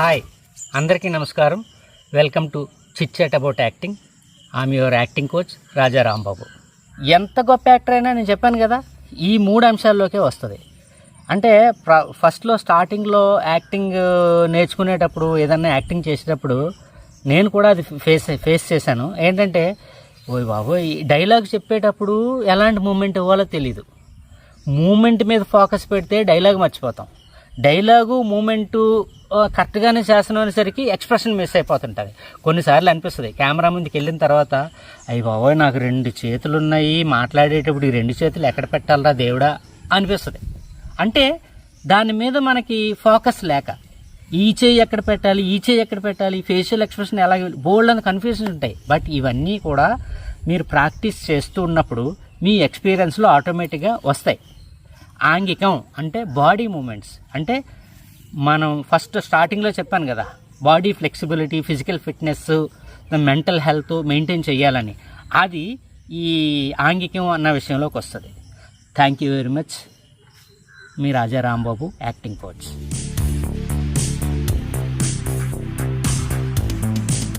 Hi, అందరికీ నమస్కారం. Welcome to chit chat about acting. I'm your acting coach Raja Rambabu. ఎంత గొప్ప యాక్టర్ అయినా నేను చెప్పాను కదా, ఈ 3 అంశాల్లోకే వస్తుంది. అంటే ఫస్ట్లో స్టార్టింగ్లో యాక్టింగ్ నేర్చుకునేటప్పుడు, ఏదన్నా యాక్టింగ్ చేసేటప్పుడు నేను కూడా అది ఫేస్ చేశాను. ఏంటంటే, ఓయ్ బాబోయ్, డైలాగ్ చెప్పేటప్పుడు ఎలాంటి మూమెంట్ ఇవ్వాలో తెలీదు. మూమెంట్ మీద ఫోకస్ పెడితే డైలాగ్ మర్చిపోతాం. డైలాగు మూమెంటు కరెక్ట్గానే చేస్తున్నాం అనేసరికి ఎక్స్ప్రెషన్ మిస్ అయిపోతుంటుంది. కొన్నిసార్లు అనిపిస్తుంది కెమెరా ముందుకు వెళ్ళిన తర్వాత, అయ్యి బాబోయ్ నాకు 2 చేతులు ఉన్నాయి, మాట్లాడేటప్పుడు ఈ 2 చేతులు ఎక్కడ పెట్టాలరా దేవుడా అనిపిస్తుంది. అంటే దాని మీద మనకి ఫోకస్ లేక, ఈ చేయి ఎక్కడ పెట్టాలి, ఈ చేయి ఎక్కడ పెట్టాలి, ఫేషియల్ ఎక్స్ప్రెషన్ ఎలా, బోల్డ్ అని కన్ఫ్యూజన్ ఉంటాయి. బట్ ఇవన్నీ కూడా మీరు ప్రాక్టీస్ చేస్తూ ఉన్నప్పుడు మీ ఎక్స్పీరియన్స్లో ఆటోమేటిక్గా వస్తాయి. ఆంగికం అంటే బాడీ మూమెంట్స్. అంటే మనం ఫస్ట్ స్టార్టింగ్లో చెప్పాను కదా, body flexibility, physical fitness, mental health maintain చేయాలని, అది ఈ ఆంగికం అన్న విషయంలోకి వస్తుంది. Thank you very much. Me Raja Rambabu, acting coach.